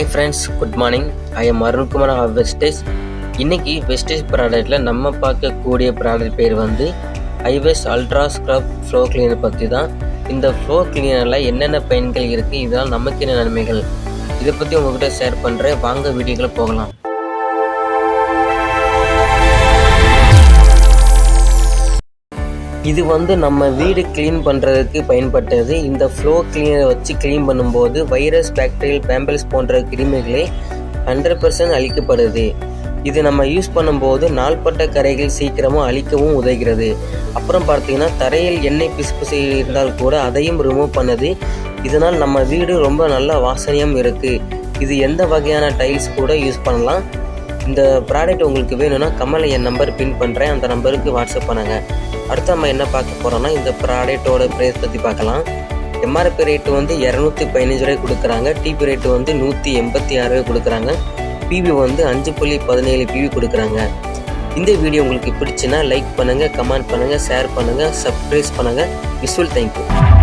Hi friends, good morning. I am Arunkumar of Vestige. இன்றைக்கி Vestige ப்ராடக்ட்டில் நம்ம பார்க்கக்கூடிய ப்ராடக்ட் பேர் வந்து ஐவேஸ் அல்ட்ரா ஸ்க்ரப் ஃப்ளோ கிளீனர் பற்றி தான். இந்த ஃப்ளோ கிளீனரில் என்னென்ன பயன்கள் இருக்குது, இதனால் நமக்கு என்ன நன்மைகள், இதை பற்றி உங்கள்கிட்ட ஷேர் பண்ணுறேன். வாங்க வீடியோக்குள்ளே போகலாம். இது வந்து நம்ம வீடு க்ளீன் பண்ணுறதுக்கு பயன்பட்டது. இந்த ஃப்ளோ கிளீனரை வச்சு க்ளீன் பண்ணும்போது வைரஸ், பாக்டீரியல், பேம்பிள்ஸ் போன்ற கிருமிகளே 100% அழிக்கப்படுது. இது நம்ம யூஸ் பண்ணும்போது நாள்பட்ட கரைகள் சீக்கிரமாக அழிக்கவும் உதவுகிறது. அப்புறம் பார்த்தீங்கன்னா தரையில் எண்ணெய் பிசுபிசு இருந்தால் கூட அதையும் ரிமூவ் பண்ணுது. இதனால் நம்ம வீடு ரொம்ப நல்ல வாசனையும் இருக்குது. இது எந்த வகையான டைல்ஸ் கூட யூஸ் பண்ணலாம். இந்த ப்ராடக்ட் உங்களுக்கு வேணும்னா கமெண்ட்ல என் நம்பர் பின் பண்ணுறேன், அந்த நம்பருக்கு வாட்ஸ்அப் பண்ணுங்கள். அடுத்து நம்ம என்ன பார்க்க போகிறோம்னா இந்த ப்ராடக்டோட ப்ரைஸ் பற்றி பார்க்கலாம். எம்ஆர்பி ரேட்டு வந்து 215 ரூபாய் கொடுக்குறாங்க. டிபி ரேட்டு வந்து 186 ரூபாய் கொடுக்குறாங்க. பிவி வந்து 5.17 பிவி கொடுக்குறாங்க. இந்த வீடியோ உங்களுக்கு பிடிச்சுன்னா லைக் பண்ணுங்கள், கமெண்ட் பண்ணுங்கள், ஷேர் பண்ணுங்கள், சப்ஸ்கிரைப் பண்ணுங்கள். Visual thank you.